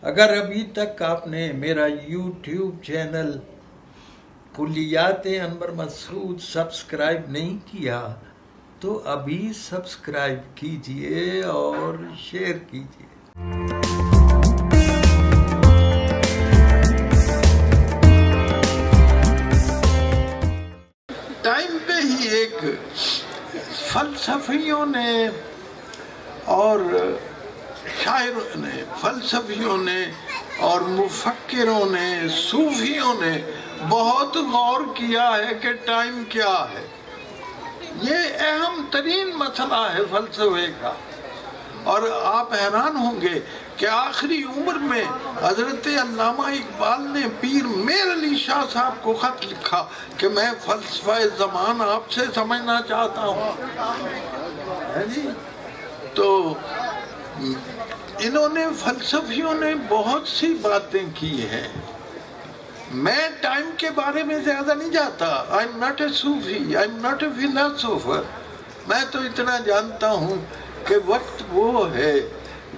اگر ابھی تک آپ نے میرا یوٹیوب چینل کلیات انور مسعود سبسکرائب نہیں کیا تو ابھی سبسکرائب کیجئے اور شیئر کیجئے۔ ٹائم پہ ہی ایک فلسفیوں نے اور شاعروں نے، فلسفیوں نے اور مفکروں نے، صوفیوں نے بہت غور کیا ہے کہ ٹائم کیا ہے۔ یہ اہم ترین مسئلہ ہے فلسفے کا، اور آپ حیران ہوں گے کہ آخری عمر میں حضرت علامہ اقبال نے پیر میر علی شاہ صاحب کو خط لکھا کہ میں فلسفہ زمان آپ سے سمجھنا چاہتا ہوں۔ جی تو انہوں نے، فلسفیوں نے بہت سی باتیں کی ہیں۔ میں ٹائم کے بارے میں زیادہ نہیں جانتا۔ I'm not a Sufi, I'm not a philosopher۔ میں تو اتنا جانتا ہوں کہ وقت وہ ہے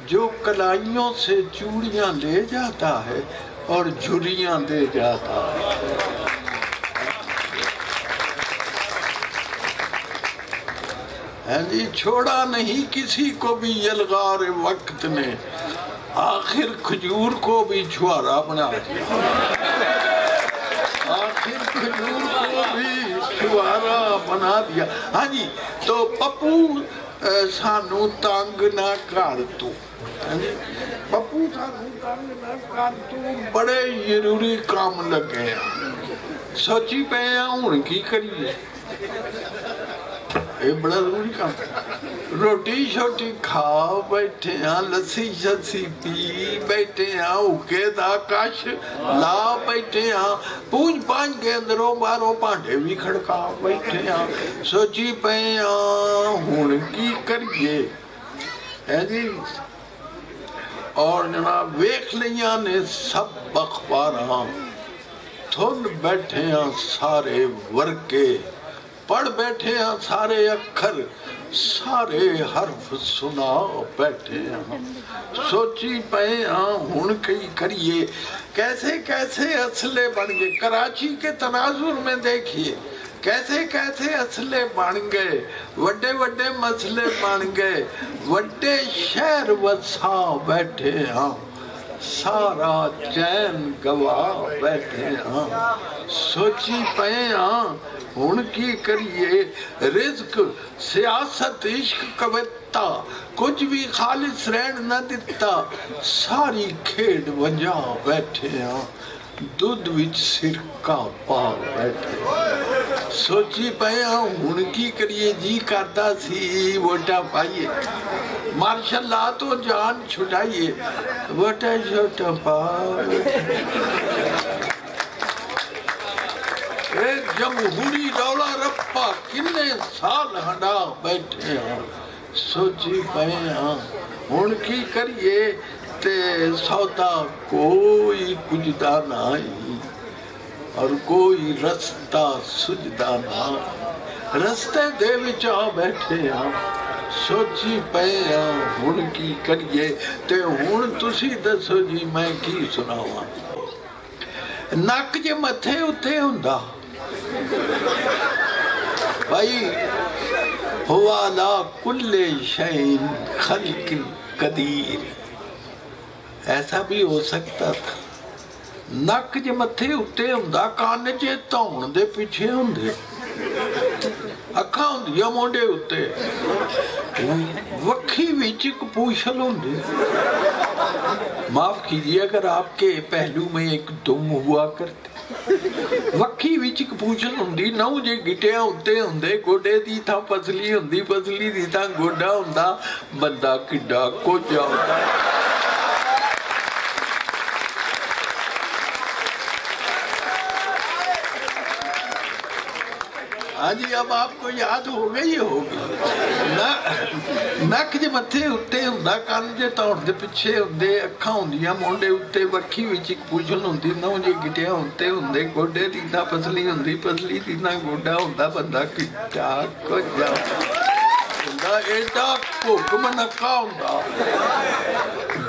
جو کلائیوں سے چوڑیاں لے جاتا ہے اور جھریاں دے جاتا ہے۔ جی چھوڑا نہیں کسی کو بھی یلغار وقت نے، آخر کھجور کو بھی چھوارا بنا دیا، آخر کھجور کو بھی چھوارا بنا دیا۔ ہاں جی تو پپو سانو تنگ نہ کر تو، پپو سانو تنگ نہ کر تو، بڑے ضروری کام لگے ہیں، سوچی پہ ہیں ہوں کی کریے، یہ بڑا ضروری کام۔ روٹی شوٹی کھا بیٹھے ہیں، لسی شسی پی بیٹھے ہیں، اوکے دا کش لا بیٹھے ہیں، پونج پانچ کے اندروں باروں پانڈے بھی کھڑکا بیٹھے ہیں، سوچی پہ ہیں ہون کی کریے۔ جی اور جناب ویکھ لیاں نے سب اخباراں، تھن بیٹھے ہیں سارے ورکے، پڑھ بیٹھے ہیں سارے اکھر، سارے حرف سنا بیٹھے ہیں، سوچی پہ ہن کی کریے۔ کیسے کیسے اسلحے بن گئے، کراچی کے تناظر میں دیکھیے کیسے کیسے اسلحے بن گئے، وڈے وڈے مسئلے بن گئے، وڈے شہر وسا بیٹھے ہیں، سارا چین گوا بیٹھے ہیں، سوچی پہ ہن کی کریے۔ رزق سیاست عشق کوتا کچھ بھی خالص رہن نہ دیتا، ساری کھیڑ ونجا بیٹھے ہیں، دودھ وچ سرکہ پا بیٹھے ہیں، سوچی پہ ہن کی کریے۔ جی کرتا سی ووٹا پائیے، مارشل لا تو جان چھٹائیے، ووٹا شوٹا پا ایک جمہوری رولا رپا کنے سال ہنڈا بیٹھے ہیں، سوچی پہ ہن کی کریے۔ تے سودا کوئی پجدا نہیں اور کوئی رستہ سجدا نہیں، رستے دے وچ آ بیٹھے ہیں، سوچی پہ ہن کی کریے۔ تے ہن تسی دسو جی میں کی سناواں۔ نک جے متھے اتے ہوندا بھائی، ہوا لا کل شیء خلق قدیر، ایسا بھی ہو سکتا تھا۔ نک جے متھے اتے ہوندا، کان جے تون دے پیچھے ہوندے، اکھاں ہوندیاں مونڈے اتے، وکھی وچ ایک پوچھل ہوندے۔ معاف کیجئے اگر آپ کے پہلو میں ایک دم ہوا کرتے، وکھی وچ ایک پوچھل ہوندی، نو جے گٹیاں اتے ہوندے، گوڈے دی تھا پسلی ہوندی، پسلی دی تھا گوڈا ہوندا، بندہ کڈا کوجا ہوندا۔ ہاں جی اب آپ کو یاد ہو گئی ہوگی۔ نک جے متھے اتے ہوندا، کان جے تون دے پیچھے ہوندے، اکھاں ہوندیاں مونڈے اتے، وکھی وچ ایک پوچھل ہوندی، نو جے گٹیاں اتے ہوندے، گوڈے دی تھا پسلی ہوندی، پسلی دی تھا گوڈا ہوندا، بندہ کڈا کوجا ہوندا، ایڈا حکم نکا ہوندا۔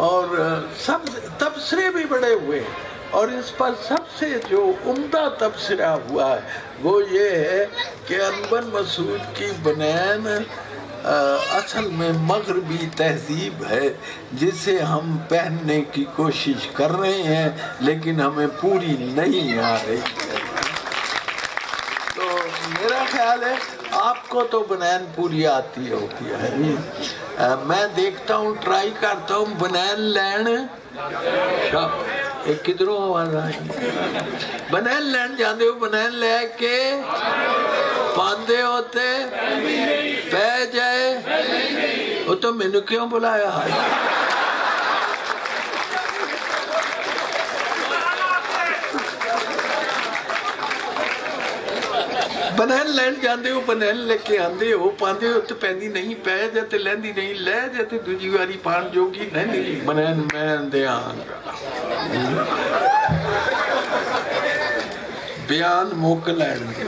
اور سب تبصرے بھی بڑے ہوئے، اور اس پر سب سے جو عمدہ تبصرہ ہوا ہے وہ یہ ہے کہ انور مسعود کی بنین اصل میں مغربی تہذیب ہے جسے ہم پہننے کی کوشش کر رہے ہیں لیکن ہمیں پوری نہیں آ رہی ہے۔ تو میرا خیال ہے آپ کو تو بنین پوری آتی ہوتی ہے، میں دیکھتا ہوں، ٹرائی کرتا ہوں بنین لین ایک کدھروں آواز آئی، بنین لین جاندے ہو، بنین لے کے پاندے ہوتے پہ جائے، وہ تو میں نے کیوں بلایا ہے؟ بنین لین جاندے ہو، بنین لے کے آندے ہو، پاندے ہو تو پہندی نہیں، پہ جاتے لیندی نہیں، لے جاتے دوجی واری پان جوگی نہیں، بنین میں دے آنگا بیان موکل لین دے،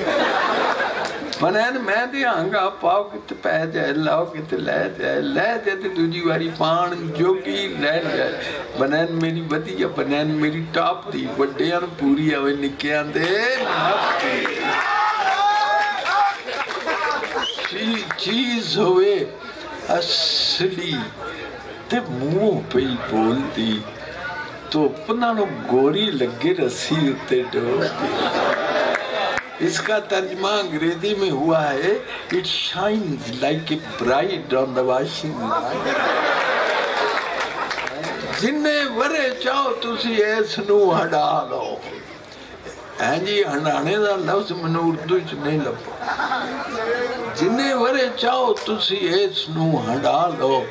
بنین میں دے آنگا پاؤ کتے پہ جائے، لاؤ کتے لے جائے، لے جاتے دوجی واری پان جوگی لے جائے، بنین میری بدی یا بنین میری ٹاپ دی، وڈیان پوری آوے نکیاں دے نافتی چیز ہوئے اصلی تے منہ پہ ہی بول دی تو اپنا نو گوری لگے رسی اتے ڈول دی۔ اس کا ترجمہ انگریزی میں ہوا ہے It shines like a bride on the washing line۔ جنہیں ورے چاہو تسی ایس نو ہڈا لو، جی ہنڈانے دا لفظ میں اردو چ نہیں لبا، جنہیں ورے چاہو تسی ایس نو ہنڈا لو،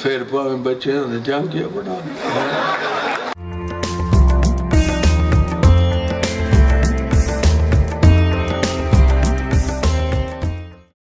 پھر پاویں بچے جنگیا بنا لو۔